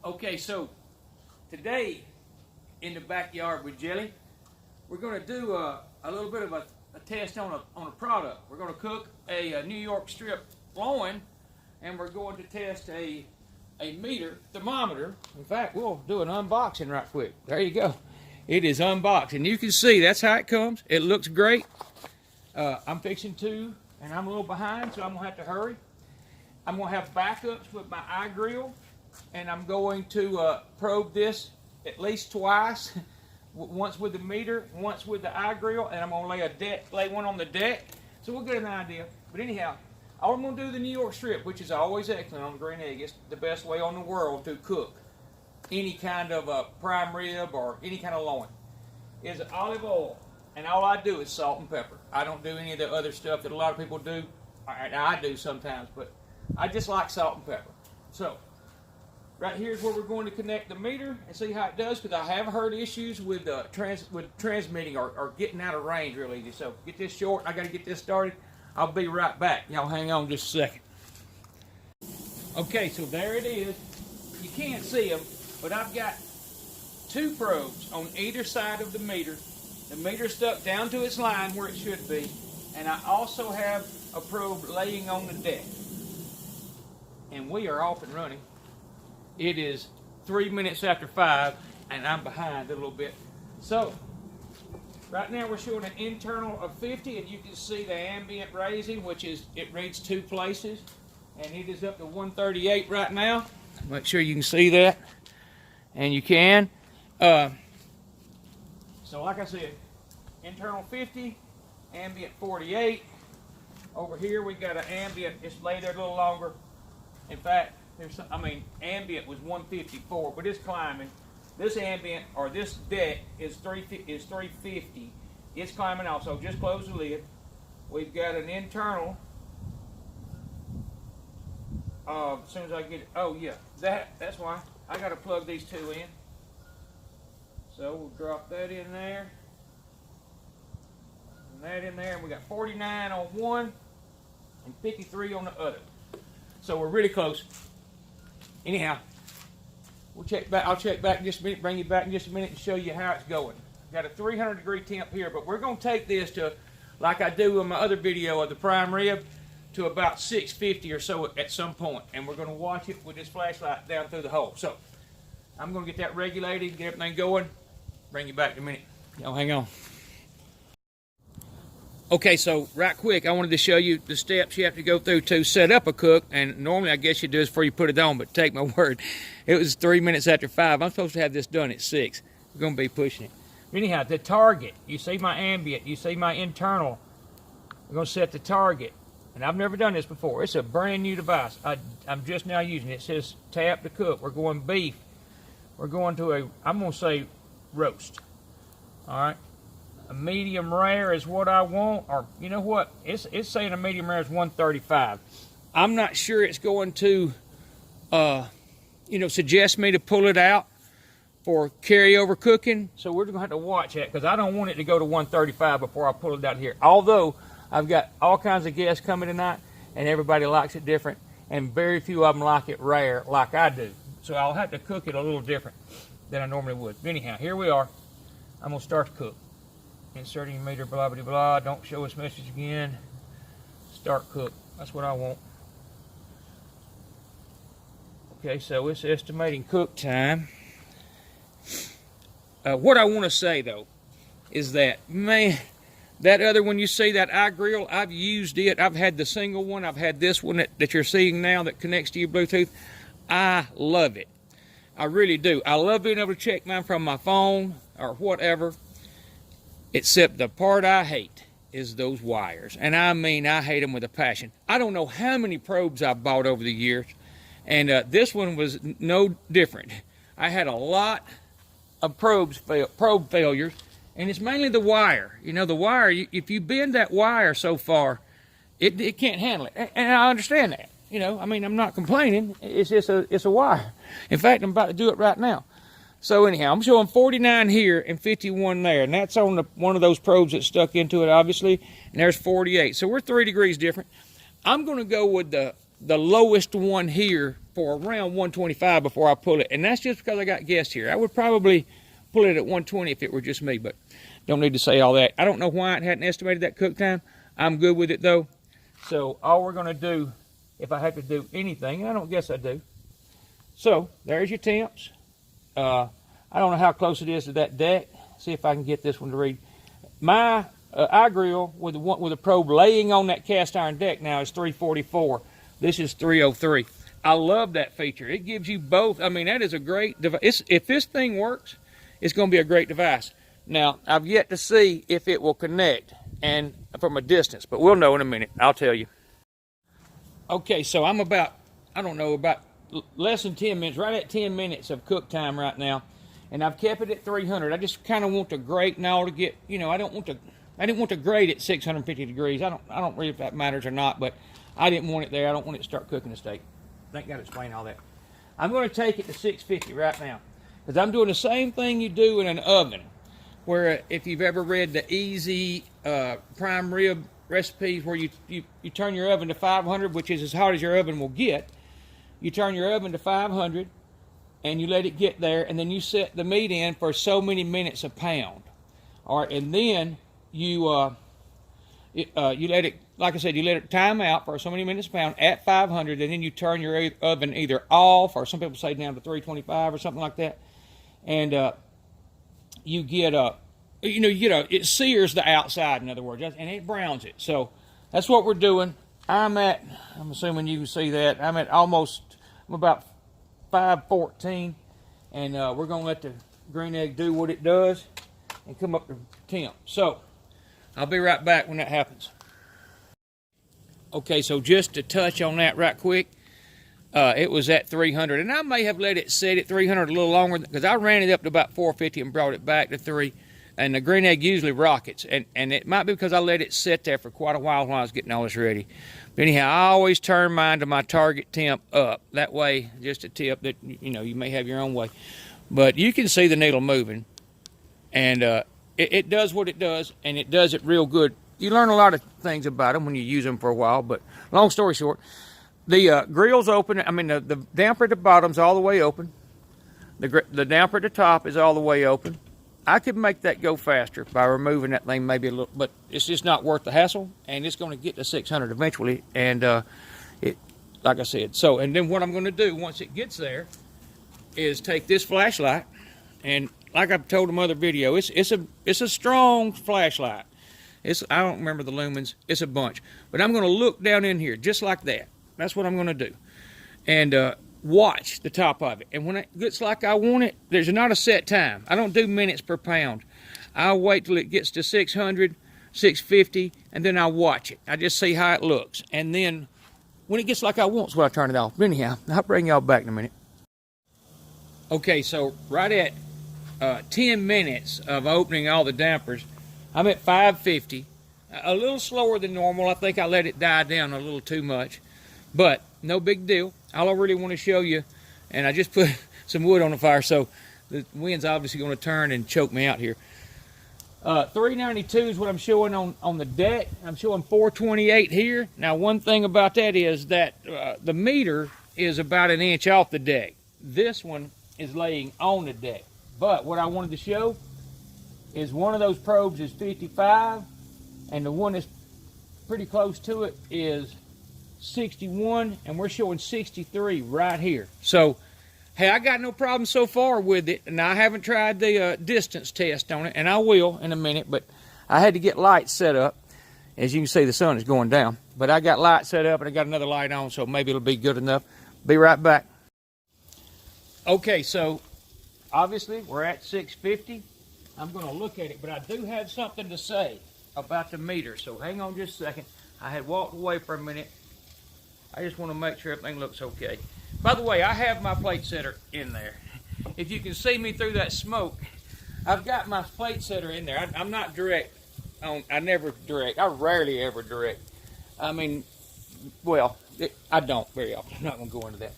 Okay, so today in the backyard with Jelly, we're going to do a little bit of a test on a product. We're going to cook a New York strip loin, and we're going to test a meter thermometer. In fact, we'll do an unboxing right quick. There you go. It is unboxed, and you can see that's how it comes. It looks great. I'm fixing to, and I'm a little behind, so I'm going to have to hurry. I'm going to have backups with my eye grill, and I'm going to probe this at least twice, once with the meter, once with the eye grill, and I'm going to lay one on the deck, so we'll get an idea. But anyhow, I'm going to do the New York strip, which is always excellent on the green egg. It's the best way on the world to cook any kind of prime rib or any kind of loin. Is olive oil, and all I do is salt and pepper. I don't do any of the other stuff that a lot of people do. I do sometimes, but I just like salt and pepper. So right here is where we're going to connect the meter and see how it does, because I have heard issues with transmitting or getting out of range real easy. So get this short. I got to get this started. I'll be right back. Y'all hang on just a second. Okay, so there it is. You can't see them, but I've got two probes on either side of the meter. The meter stuck down to its line where it should be, and I also have a probe laying on the deck. And we are off and running. It is 3 minutes after 5, and I'm behind a little bit. So right now we're showing an internal of 50, and you can see the ambient raising, which is, it reads 2 places, and it is up to 138 right now. Make sure you can see that, and you can. So like I said, internal 50, ambient 48. Over here we got an ambient, it's laid there a little longer. In fact, ambient was 154, but it's climbing. This ambient, or this deck, is 350. It's climbing also. Just close the lid. We've got an internal. As soon as I get it, oh yeah, that's why I got to plug these two in. So we'll drop that in there, and that in there, and we got 49 on one and 53 on the other. So we're really close. Anyhow, we'll check back. I'll check back in just a minute, bring you back in just a minute and show you how it's going. Got a 300-degree temp here, but we're going to take this to, like I do in my other video of the prime rib, to about 650 or so at some point. And we're going to watch it with this flashlight down through the hole. So I'm going to get that regulated, get everything going, bring you back in a minute. Y'all hang on. Okay, so right quick, I wanted to show you the steps you have to go through to set up a cook. And normally I guess you do this before you put it on, but take my word, it was 3 minutes after 5. I'm supposed to have this done at 6. We're going to be pushing it. Anyhow, the target, you see my ambient, you see my internal. We're going to set the target. And I've never done this before. It's a brand new device. I'm just now using it. It says tap to cook. We're going beef. We're going to I'm going to say roast. All right. A medium rare is what I want, or you know what? It's saying a medium rare is 135. I'm not sure it's going to, suggest me to pull it out for carryover cooking. So we're going to have to watch that, because I don't want it to go to 135 before I pull it out here. Although I've got all kinds of guests coming tonight, and everybody likes it different, and very few of them like it rare like I do. So I'll have to cook it a little different than I normally would. But anyhow, here we are. I'm going to start to cook. Inserting meter, blah, blah, blah. Don't show us message again. Start cook. That's what I want. Okay, so it's estimating cook time. What I want to say, though, is that, man, that other one you see, that eye grill, I've used it. I've had the single one. I've had this one that you're seeing now that connects to your Bluetooth. I love it. I really do. I love being able to check mine from my phone or whatever. Except the part I hate is those wires. And I mean, I hate them with a passion. I don't know how many probes I've bought over the years. And this one was no different. I had a lot of probe failures. And it's mainly the wire. You know, the wire, if you bend that wire so far, it can't handle it. And I understand that. You know, I mean, I'm not complaining. It's just it's a wire. In fact, I'm about to do it right now. So anyhow, I'm showing 49 here and 51 there, and that's on one of those probes that stuck into it, obviously, and there's 48. So we're 3 degrees different. I'm going to go with the lowest one here for around 125 before I pull it, and that's just because I got guests here. I would probably pull it at 120 if it were just me, but don't need to say all that. I don't know why it hadn't estimated that cook time. I'm good with it though. So all we're going to do, if I have to do anything, and I don't guess I do. So there's your temps. I don't know how close it is to that deck. See if I can get this one to read. My iGrill with a probe laying on that cast iron deck now is 344. This is 303. I love that feature. It gives you both. I mean, that is a great device. If this thing works, it's going to be a great device. Now, I've yet to see if it will connect and from a distance, but we'll know in a minute. I'll tell you. Okay, so I'm about, I don't know, about less than 10 minutes, right at 10 minutes of cook time right now. And I've kept it at 300. I just kind of want to grate now to get, you know, I didn't want to grate at 650 degrees. I don't really if that matters or not, but I didn't want it there. I don't want it to start cooking the steak. I ain't got to explain all that. I'm going to take it to 650 right now because I'm doing the same thing you do in an oven, where if you've ever read the easy prime rib recipes where you turn your oven to 500, which is as hot as your oven will get. You turn your oven to 500 and you let it get there, and then you set the meat in for so many minutes a pound. All right, and then you let it, like I said, you let it time out for so many minutes a pound at 500, and then you turn your oven either off, or some people say down to 325 or something like that, and you get it sears the outside, in other words, and it browns it. So that's what we're doing. I'm assuming you can see that, I'm about 514, and we're going to let the green egg do what it does and come up to temp. So I'll be right back when that happens. Okay, so just to touch on that right quick, it was at 300, and I may have let it sit at 300 a little longer because I ran it up to about 450 and brought it back to 3. And the green egg usually rockets, and it might be because I let it sit there for quite a while I was getting all this ready. But anyhow, I always turn mine to my target temp up. That way, just a tip that, you know, you may have your own way. But you can see the needle moving, and it does what it does, and it does it real good. You learn a lot of things about them when you use them for a while, but long story short, the grill's open. I mean, the damper at the bottom's all the way open. The damper at the top is all the way open. I could make that go faster by removing that thing maybe a little, but it's just not worth the hassle, and it's going to get to 600 eventually, and like I said. So, and then what I'm going to do once it gets there is take this flashlight, and like I've told in other video, it's a strong flashlight. I don't remember the lumens. It's a bunch, but I'm going to look down in here just like that. That's what I'm going to do, and watch the top of it. And when it gets like I want it, there's not a set time. I don't do minutes per pound. I'll wait till it gets to 600, 650, and then I'll watch it. I just see how it looks. And then when it gets like I want, is when I turn it off. But anyhow, I'll bring y'all back in a minute. Okay, so right at 10 minutes of opening all the dampers, I'm at 550. A little slower than normal. I think I let it die down a little too much. But no big deal. All I really want to show you, and I just put some wood on the fire, so the wind's obviously going to turn and choke me out here. 392 is what I'm showing on the deck. I'm showing 428 here. Now, one thing about that is that the meter is about an inch off the deck. This one is laying on the deck. But what I wanted to show is one of those probes is 55, and the one that's pretty close to it is 61, and we're showing 63 right here. So, hey, I got no problem so far with it, and I haven't tried the distance test on it, and I will in a minute, but I had to get lights set up. As you can see, the sun is going down, but I got lights set up, and I got another light on, so maybe it'll be good enough. Be right back. Okay, so obviously we're at 650. I'm going to look at it, but I do have something to say about the meter, so hang on just a second. I had walked away for a minute. I just want to make sure everything looks okay. By the way, I have my plate setter in there. If you can see me through that smoke, I've got my plate setter in there. I'm not direct. I never direct. I rarely ever direct. I mean, well, I don't very often. I'm not going to go into that.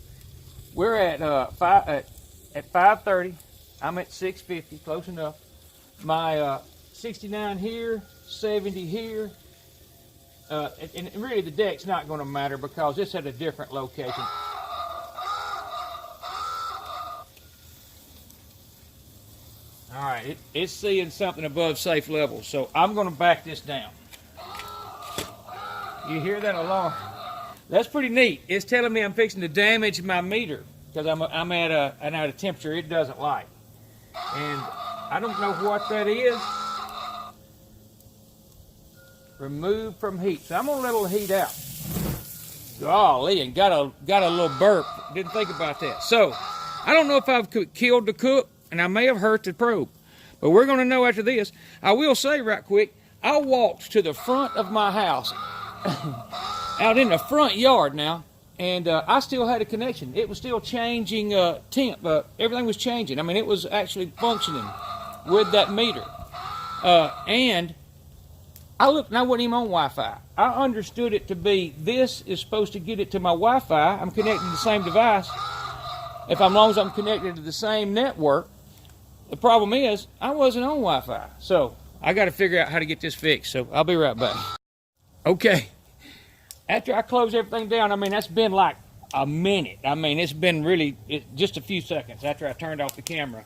We're at 530. I'm at 650, close enough. My 69 here, 70 here. And really the deck's not going to matter because it's at a different location. All right, it's seeing something above safe levels, so I'm going to back this down. You hear that alarm? That's pretty neat. It's telling me I'm fixing to damage my meter because I'm at a temperature it doesn't like. And I don't know what that is. Remove from heat. So I'm going to let it heat out. Golly, and got a little burp. Didn't think about that. So I don't know if I've killed the cook, and I may have hurt the probe. But we're going to know after this. I will say right quick, I walked to the front of my house, out in the front yard now, and I still had a connection. It was still changing temp. Everything was changing. I mean, it was actually functioning with that meter. And I looked, and I wasn't even on Wi-Fi. I understood it to be, this is supposed to get it to my Wi-Fi. I'm connected to the same device. As long as I'm connected to the same network. The problem is, I wasn't on Wi-Fi. So, I got to figure out how to get this fixed. So, I'll be right back. Okay. After I close everything down, I mean, that's been like a minute. I mean, it's been really just a few seconds after I turned off the camera.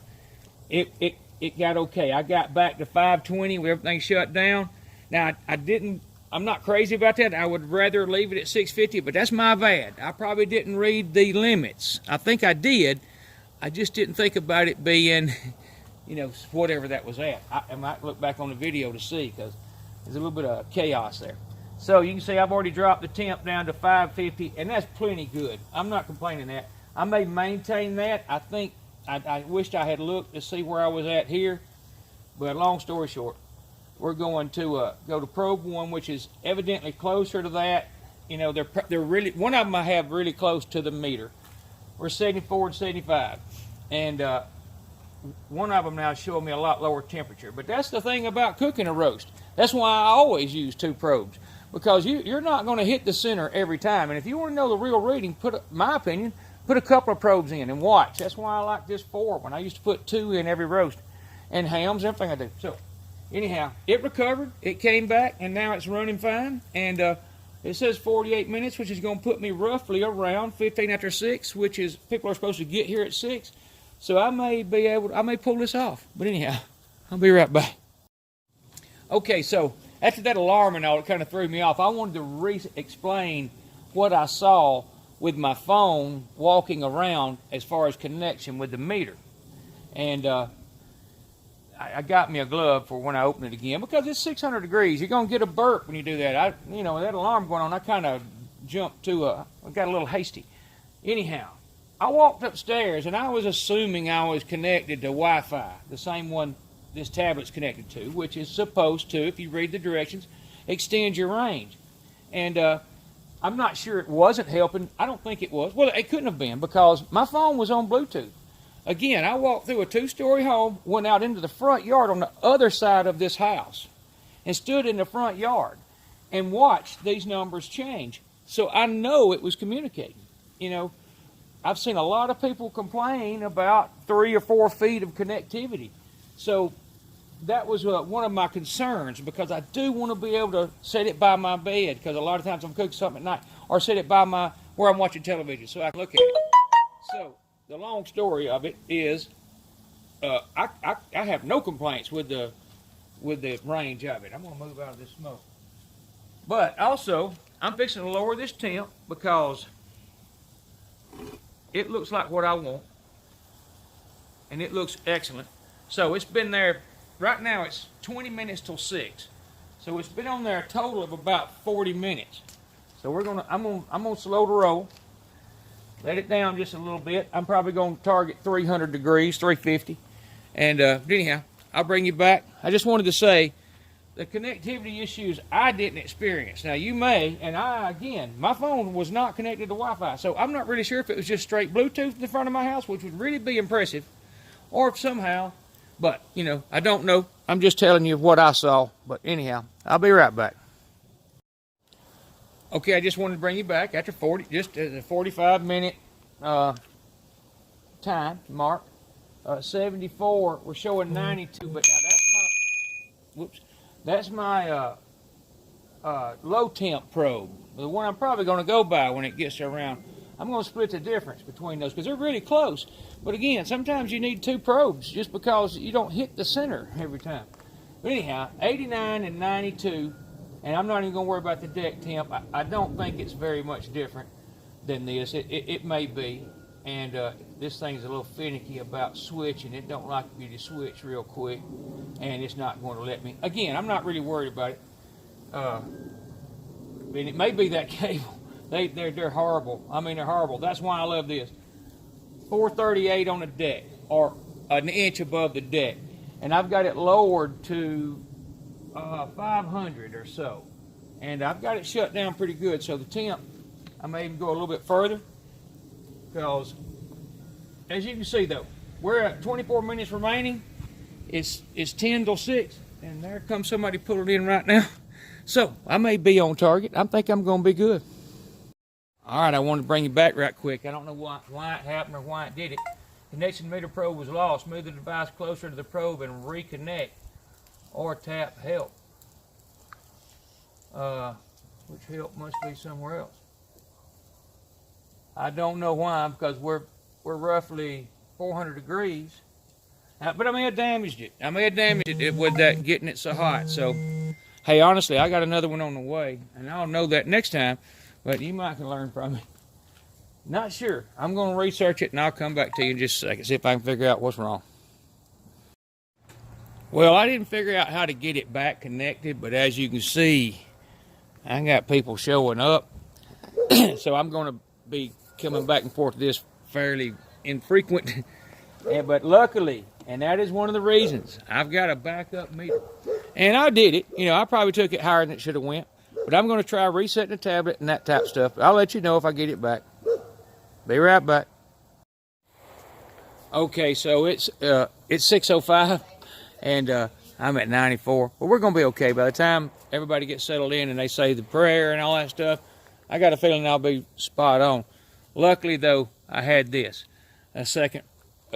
It got okay. I got back to 520 with everything shut down. Now, I'm not crazy about that. I would rather leave it at 650, but that's my bad. I probably didn't read the limits. I think I did. I just didn't think about it being, you know, whatever that was at. I might look back on the video to see because there's a little bit of chaos there. So you can see I've already dropped the temp down to 550, and that's plenty good. I'm not complaining that. I may maintain that. I think I wished I had looked to see where I was at here, but long story short, we're going to go to probe 1, which is evidently closer to that. You know, they're really, one of them I have really close to the meter. We're 74 and 75, and one of them now is showing me a lot lower temperature. But that's the thing about cooking a roast. That's why I always use 2 probes, because you're not going to hit the center every time. And if you want to know the real reading, my opinion, put a couple of probes in and watch. That's why I like this 4 when I used to put 2 in every roast, and hams, everything I do. So anyhow, it recovered, it came back, and now it's running fine. And it says 48 minutes, which is going to put me roughly around 15 after 6, which is, people are supposed to get here at 6. So I may pull this off. But anyhow, I'll be right back. Okay, so after that alarm and all, it kind of threw me off. I wanted to re-explain what I saw with my phone walking around as far as connection with the meter. And I got me a glove for when I open it again, because it's 600 degrees. You're going to get a burp when you do that. You know, that alarm going on, I kind of jumped to I got a little hasty. Anyhow, I walked upstairs, and I was assuming I was connected to Wi-Fi, the same one this tablet's connected to, which is supposed to, if you read the directions, extend your range. And I'm not sure it wasn't helping. I don't think it was. Well, it couldn't have been, because my phone was on Bluetooth. Again, I walked through a 2-story home, went out into the front yard on the other side of this house, and stood in the front yard and watched these numbers change. So I know it was communicating. You know, I've seen a lot of people complain about 3 or 4 feet of connectivity. So that was one of my concerns, because I do want to be able to set it by my bed, because a lot of times I'm cooking something at night, or set it by where I'm watching television so I can look at it. So the long story of it is, I have no complaints with the range of it. I'm going to move out of this smoke. But also, I'm fixing to lower this temp, because it looks like what I want, and it looks excellent. So it's been there. Right now it's 20 minutes till 6. So it's been on there a total of about 40 minutes. So I'm gonna slow the roll. Let it down just a little bit. I'm probably going to target 300 degrees, 350. And anyhow, I'll bring you back. I just wanted to say, the connectivity issues I didn't experience. Now you may, and again, my phone was not connected to Wi-Fi, so I'm not really sure if it was just straight Bluetooth in the front of my house, which would really be impressive, or if somehow, but you know, I don't know. I'm just telling you what I saw. But anyhow, I'll be right back. Okay, I just wanted to bring you back after 45-minute time mark. 74, we're showing 92, but now that's my low temp probe, the one I'm probably going to go by when it gets around. I'm going to split the difference between those because they're really close. But again, sometimes you need 2 probes just because you don't hit the center every time. But anyhow, 89 and 92, and I'm not even going to worry about the deck temp. I don't think it's very much different than this. It may be, and this thing's a little finicky about switching. It don't like you to switch real quick, and it's not going to let me. Again, I'm not really worried about it. And it may be that cable. They're horrible. I mean, they're horrible. That's why I love this. 438 on the deck, or an inch above the deck. And I've got it lowered to 500 or so. And I've got it shut down pretty good. So the temp, I may even go a little bit further. Because, as you can see though, we're at 24 minutes remaining. It's 10 till 6. And there comes somebody pulling in right now. So, I may be on target. I think I'm going to be good. Alright, I wanted to bring you back right quick. I don't know why it happened or why it did it. Connection meter probe was lost. Move the device closer to the probe and reconnect. Or tap help. Which help must be somewhere else. I don't know why, because we're roughly 400 degrees. But I may have damaged it. I may have damaged it with that getting it so hot. So, hey, honestly, I got another one on the way. And I'll know that next time. But you might can learn from it. Not sure. I'm going to research it and I'll come back to you in just a second. See if I can figure out what's wrong. Well, I didn't figure out how to get it back connected. But as you can see, I got people showing up. So I'm going to be coming back and forth to this fairly infrequent. But luckily, and that is one of the reasons, I've got a backup meter. And I did it. You know, I probably took it higher than it should have went. But I'm going to try resetting the tablet and that type of stuff. I'll let you know if I get it back. Be right back. Okay, so it's 6:05, and I'm at 94. But we're going to be okay. By the time everybody gets settled in and they say the prayer and all that stuff, I got a feeling I'll be spot on. Luckily, though, I had this, a second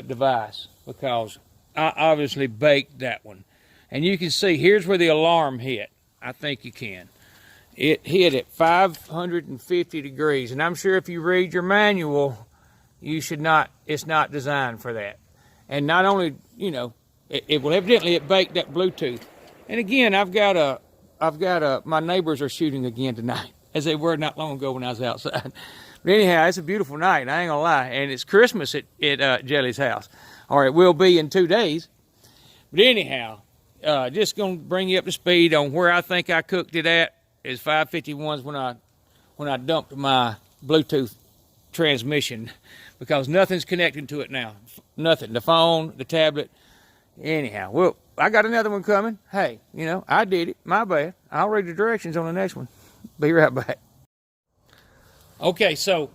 device, because I obviously baked that one. And you can see, here's where the alarm hit. I think you can. It hit at 550 degrees, and I'm sure if you read your manual, you should not, it's not designed for that. And not only, you know, it will evidently it baked that Bluetooth. And again, I've got my neighbors are shooting again tonight, as they were not long ago when I was outside. But anyhow, it's a beautiful night, I ain't gonna lie, and it's Christmas at Jelly's house, or it will be in 2 days. But anyhow, just gonna bring you up to speed on where I think I cooked it at. Is 551s when I dumped my Bluetooth transmission, because nothing's connected to it now. Nothing. The phone, the tablet. Anyhow, well, I got another one coming. Hey, you know, I did it. My bad. I'll read the directions on the next one. Be right back. Okay, so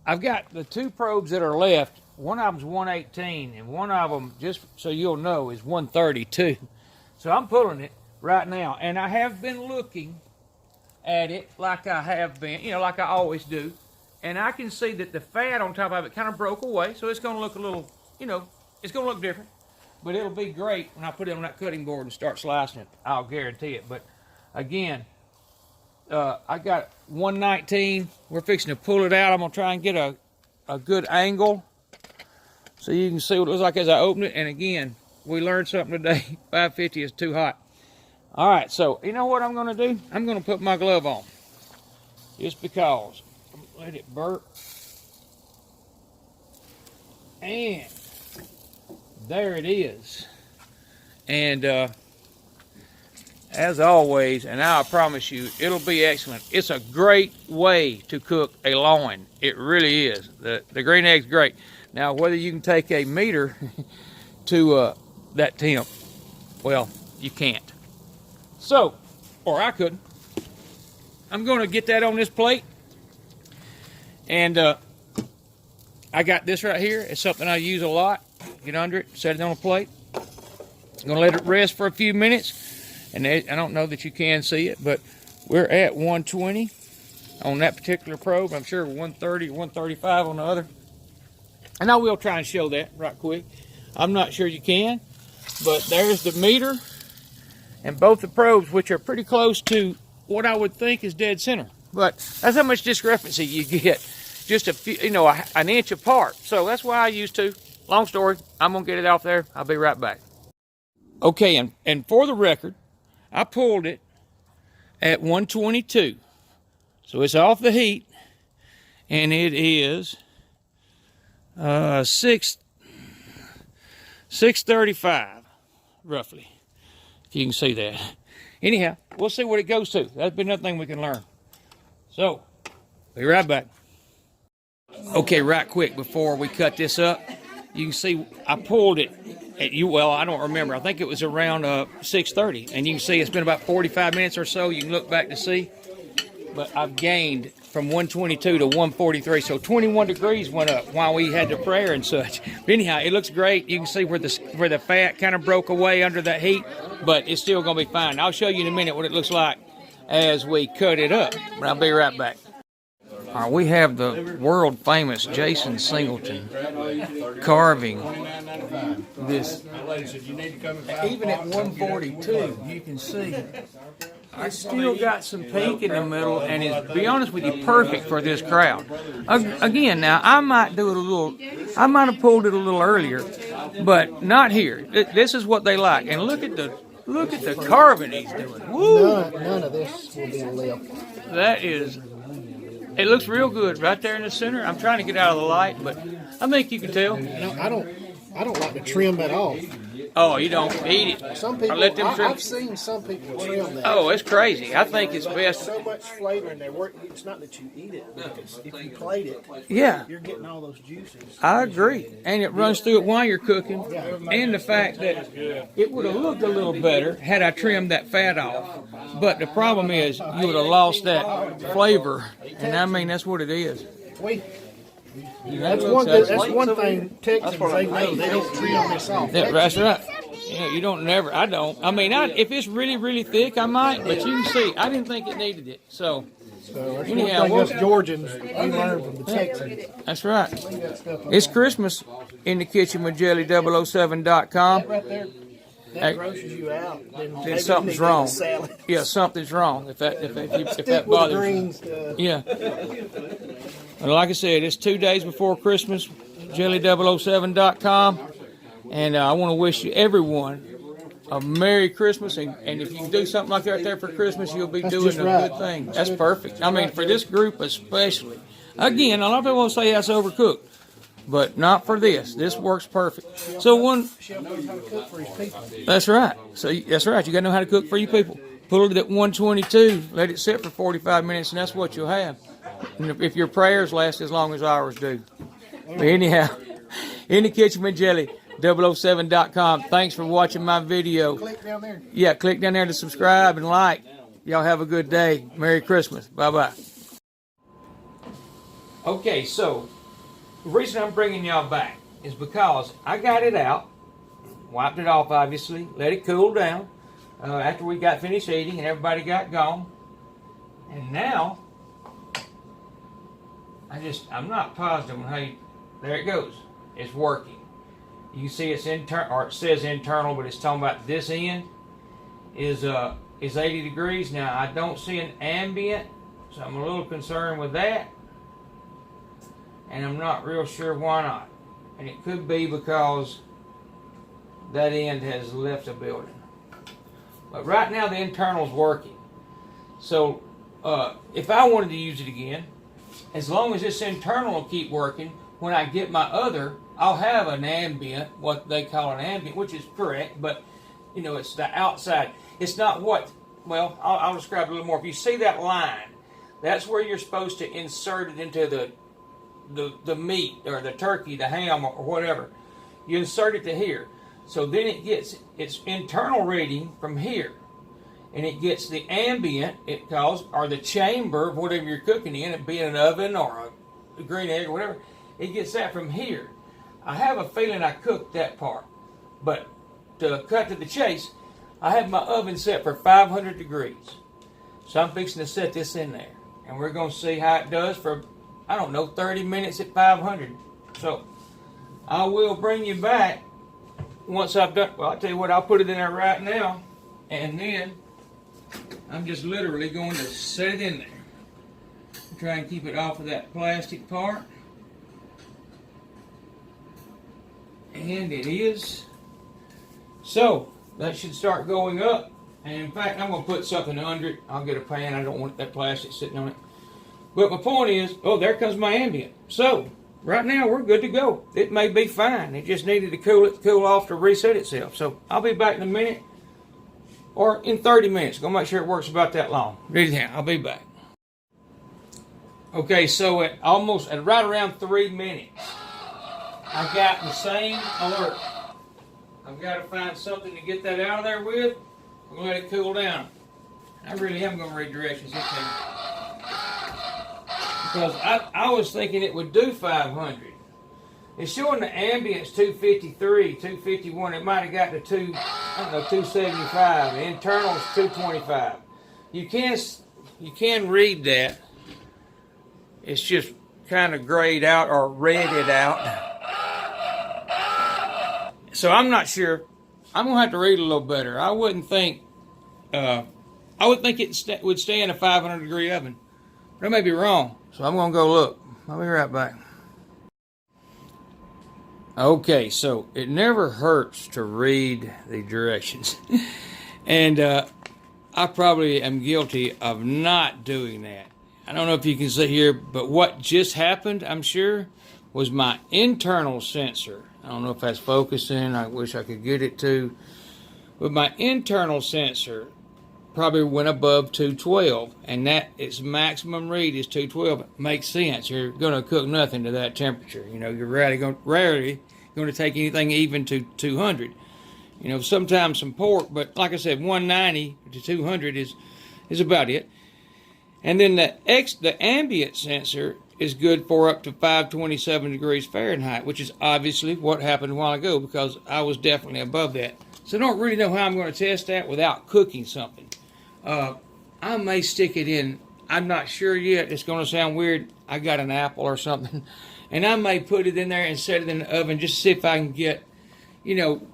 I've got the 2 probes that are left. One of them's 118, and one of them, just so you'll know, is 132. So I'm pulling it right now, and I have been looking at it like I have been, you know, like I always do. And I can see that the fat on top of it kind of broke away, so it's going to look a little, you know, it's going to look different. But it'll be great when I put it on that cutting board and start slicing it. I'll guarantee it. But again, I got 119. We're fixing to pull it out. I'm going to try and get a good angle so you can see what it looks like as I open it. And again, we learned something today. 550 is too hot. All right, so you know what I'm going to do? I'm going to put my glove on, just because. Let it burp. And there it is. And as always, and I promise you, it'll be excellent. It's a great way to cook a loin. It really is. The green egg's great. Now, whether you can take a meter to that temp, well, you can't. So, or I couldn't. I'm going to get that on this plate. And I got this right here. It's something I use a lot. Get under it, set it on a plate. I'm going to let it rest for a few minutes. And I don't know that you can see it, but we're at 120 on that particular probe. I'm sure 130 or 135 on the other. And I will try and show that right quick. I'm not sure you can, but there's the meter. And both the probes, which are pretty close to what I would think is dead center. But that's how much discrepancy you get. just a few, you know, an inch apart. So that's why I used to. Long story, I'm gonna get it off there. I'll be right back. Okay, and for the record, I pulled it at 122. So it's off the heat, and it is 635, roughly, if you can see that. Anyhow, we'll see what it goes to. That's been another thing we can learn. So, be right back. Okay, right quick before we cut this up, you can see I pulled it at well, I don't remember. I think it was around 6:30, and you can see it's been about 45 minutes or so. You can look back to see, but I've gained from 122 to 143, so 21 degrees went up while we had the prayer and such. But anyhow, it looks great. You can see where the fat kind of broke away under that heat, but it's still going to be fine. I'll show you in a minute what it looks like as we cut it up, but I'll be right back. All right, we have the world famous Jason Singleton carving this. Even at 142, you can see it's still got some pink in the middle, and is, to be honest with you, perfect for this crowd. Again, now I might do it a little. I might have pulled it a little earlier, but not here. This is what they like, and look at the carving he's doing. Woo! None of this will be lip. That is. It looks real good right there in the center. I'm trying to get out of the light, but I think you can tell. No, I don't like to trim that off. Oh, you don't eat it. Some people, let them trim. I've seen some people trim that. Oh, it's crazy. I think it's best. So much flavor in there. It's not that you eat it, because if you plate it, yeah, you're getting all those juices. I agree, and it runs through it while you're cooking. And the fact that it would have looked a little better had I trimmed that fat off. But the problem is you would have lost that flavor, and I mean that's what it is. That's one thing Texans they know. They don't trim this off. Yeah, that's right. You know, you don't never. I don't. I mean, if it's really, really thick, I might. But you can see, I didn't think it needed it. So that's anyhow, one thing us Georgians we learned from the Texans. That's right. It's Christmas in the kitchen with jelly007.com. That right there. That grosses you out. Then something's wrong. Yeah, something's wrong. If that bothers you. Yeah. And like I said, it's 2 days before Christmas. Jelly007.com. And I want to wish you everyone a Merry Christmas. And if you do something like that there for Christmas, you'll be doing a good thing. That's perfect. I mean, for this group especially. Again, a lot of people will say that's overcooked. But not for this. This works perfect. So that's right. So that's right. You got to know how to cook for your people. Pull it at 122. Let it sit for 45 minutes, and that's what you'll have. And if your prayers last as long as ours do. But anyhow, in the kitchen with Jelly, 007.com. Thanks for watching my video. Click down there. Yeah, click down there to subscribe and like. Y'all have a good day. Merry Christmas. Bye-bye. Okay, so the reason I'm bringing y'all back is because I got it out, wiped it off obviously, let it cool down after we got finished eating and everybody got gone. And now, I'm not positive on how there it goes. It's working. You can see it's internal, or it says internal, but it's talking about this end is 80 degrees. Now I don't see an ambient, so I'm a little concerned with that. And I'm not real sure why not. And it could be because that end has left the building. But right now the internal's working. So if I wanted to use it again, as long as this internal will keep working, when I get my other, I'll have an ambient, what they call an ambient, which is correct, but you know, it's the outside. It's not what, well, I'll describe it a little more. If you see that line, that's where you're supposed to insert it into the meat or the turkey, the ham or whatever. You insert it to here. So then it gets its internal reading from here. And it gets the ambient, it calls, or the chamber of whatever you're cooking in, it being an oven or a green egg or whatever. It gets that from here. I have a feeling I cooked that part. But to cut to the chase, I have my oven set for 500 degrees. So I'm fixing to set this in there. And we're going to see how it does for, I don't know, 30 minutes at 500. So I will bring you back once I've done, well, I'll tell you what, I'll put it in there right now. And then I'm just literally going to set it in there. Try and keep it off of that plastic part. And it is. So, that should start going up. And in fact, I'm going to put something under it. I'll get a pan. I don't want that plastic sitting on it. But my point is, oh, there comes my ambient. So, right now, we're good to go. It may be fine. It just needed to cool off to reset itself. So, I'll be back in a minute. Or in 30 minutes. Gonna make sure it works about that long. I'll be back. Okay, so at right around 3 minutes, I got the same alert. I've got to find something to get that out of there with. I'm going to let it cool down. I really am going to read directions this time. Because I was thinking it would do 500. It's showing the ambience 253, 251. It might have got to 275. The internal is 225. You can read that. It's just kind of grayed out or redded out. So I'm not sure. I'm gonna have to read a little better. I wouldn't think. I would think it would stay in a 500-degree oven. But I may be wrong. So I'm gonna go look. I'll be right back. Okay, so it never hurts to read the directions, and I probably am guilty of not doing that. I don't know if you can see here, but what just happened, I'm sure, was my internal sensor. I don't know if that's focusing. I wish I could get it to. But my internal sensor probably went above 212, and that its maximum read is 212. It makes sense. You're going to cook nothing to that temperature. You know, you're rarely going to take anything even to 200. You know, sometimes some pork, but like I said, 190 to 200 is about it. And then the ambient sensor is good for up to 527 degrees Fahrenheit, which is obviously what happened a while ago because I was definitely above that. So I don't really know how I'm going to test that without cooking something. I may stick it in. I'm not sure yet. It's going to sound weird. I got an apple or something. And I may put it in there and set it in the oven just to see if I can get,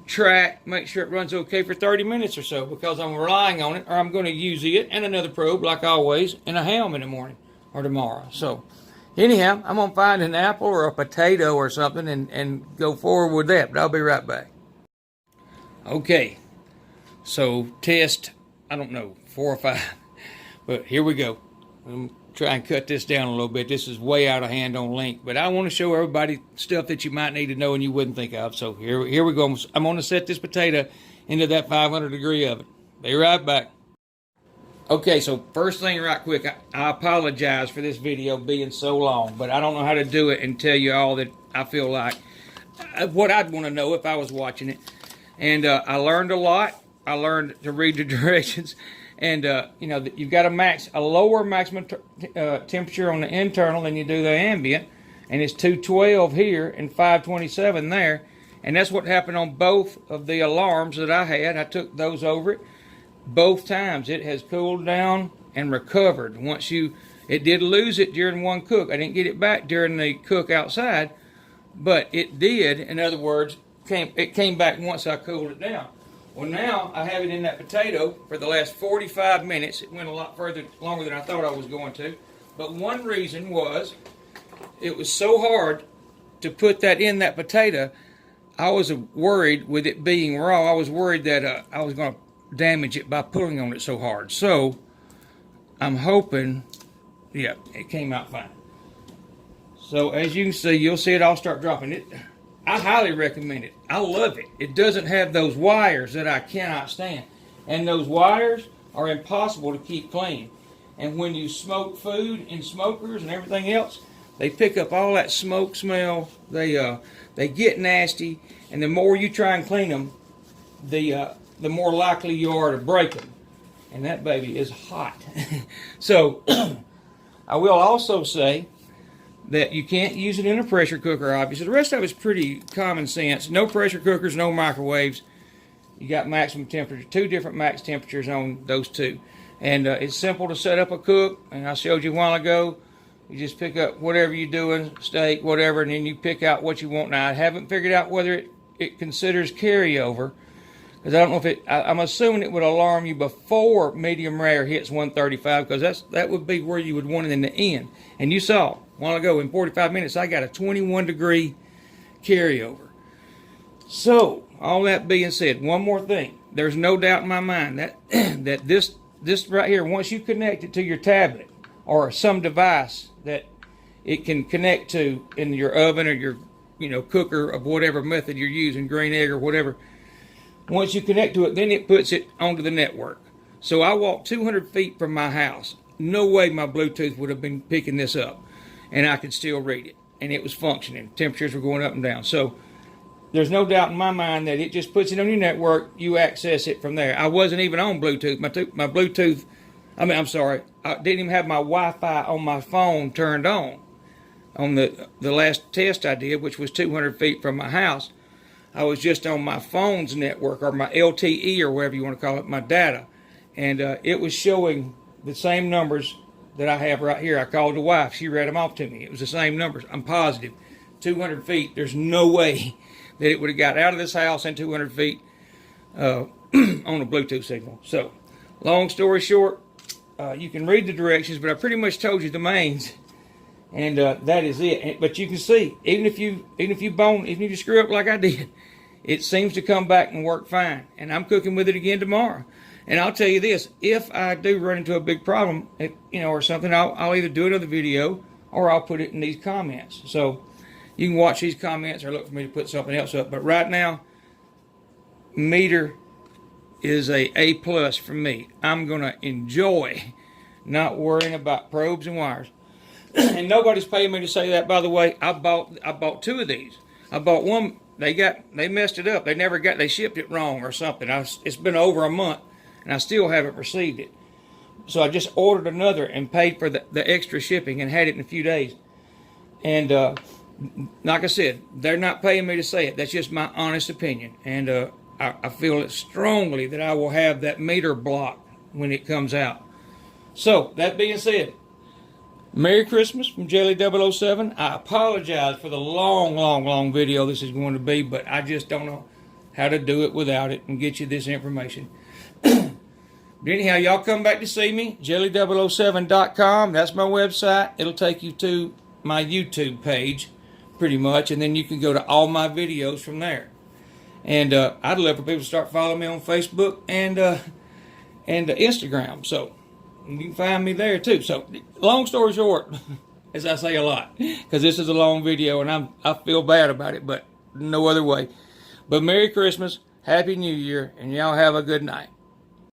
track, make sure it runs okay for 30 minutes or so because I'm relying on it, or I'm going to use it and another probe like always and a ham in the morning or tomorrow. So anyhow, I'm going to find an apple or a potato or something and go forward with that, but I'll be right back. Okay, so test, I don't know, 4 or 5, but here we go. I'm try and cut this down a little bit. This is way out of hand on length, but I want to show everybody stuff that you might need to know and you wouldn't think of. So here we go. I'm going to set this potato into that 500-degree oven. Be right back. Okay, so first thing right quick, I apologize for this video being so long, but I don't know how to do it and tell you all that I feel like what I'd want to know if I was watching it. And I learned a lot. I learned to read the directions. And, you've got a lower maximum temperature on the internal than you do the ambient. And it's 212 here and 527 there. And that's what happened on both of the alarms that I had. I took those over it. Both times it has cooled down and recovered. It did lose it during one cook. I didn't get it back during the cook outside. But it did, in other words, it came back once I cooled it down. Well, now I have it in that potato for the last 45 minutes. It went a lot longer than I thought I was going to. But one reason was it was so hard to put that in that potato. I was worried with it being raw. I was worried that I was going to damage it by pulling on it so hard. So I'm hoping, yeah, it came out fine. So as you can see, you'll see it all start dropping. I highly recommend it. I love it. It doesn't have those wires that I cannot stand. And those wires are impossible to keep clean. And when you smoke food in smokers and everything else, they pick up all that smoke smell. They get nasty. And the more you try and clean them, the more likely you are to break them. And that baby is hot. So I will also say that you can't use it in a pressure cooker, obviously. The rest of it's pretty common sense. No pressure cookers, no microwaves. You got maximum temperature, 2 different max temperatures on those 2. And it's simple to set up a cook. And I showed you a while ago, you just pick up whatever you're doing, steak, whatever, and then you pick out what you want. Now, I haven't figured out whether it considers carryover, because I don't know if it, I'm assuming it would alarm you before medium rare hits 135, because that would be where you would want it in the end. And you saw a while ago in 45 minutes, I got a 21 degree carryover. So, all that being said, one more thing. There's no doubt in my mind that that this right here, once you connect it to your tablet or some device that it can connect to in your oven or your cooker of whatever method you're using, green egg or whatever, once you connect to it, then it puts it onto the network. So I walked 200 feet from my house. No way my Bluetooth would have been picking this up, and I could still read it, and it was functioning. Temperatures were going up and down. So there's no doubt in my mind that it just puts it on your network. You access it from there. I wasn't even on Bluetooth. My Bluetooth, I didn't even have my Wi-Fi on my phone turned on the last test I did, which was 200 feet from my house. I was just on my phone's network, or my LTE, or whatever you want to call it, my data. And it was showing the same numbers that I have right here. I called the wife. She read them off to me. It was the same numbers. I'm positive. 200 feet, there's no way that it would have got out of this house in 200 feet on a Bluetooth signal. So, long story short, you can read the directions, but I pretty much told you the mains, and that is it. But you can see, even if you screw up like I did, it seems to come back and work fine. And I'm cooking with it again tomorrow. And I'll tell you this: if I do run into a big problem, or something, I'll either do another video or I'll put it in these comments. So you can watch these comments or look for me to put something else up. But right now, meter is a plus for me. I'm gonna enjoy not worrying about probes and wires. And nobody's paying me to say that, by the way. I bought two of these. I bought one. They messed it up. They shipped it wrong or something. It's been over a month and I still haven't received it. So I just ordered another and paid for the extra shipping and had it in a few days. And like I said, they're not paying me to say it. That's just my honest opinion. And I feel it strongly that I will have that meter block when it comes out. So, that being said, Merry Christmas from Jelly 007. I apologize for the long video this is going to be, but I just don't know how to do it without it and get you this information. But anyhow, y'all come back to see me, jelly007.com. That's my website. It'll take you to my YouTube page, pretty much, and then you can go to all my videos from there. And I'd love for people to start following me on Facebook and Instagram. So you can find me there too. So long story short, as I say a lot, because this is a long video and I feel bad about it, but no other way. But Merry Christmas, Happy New Year, and y'all have a good night.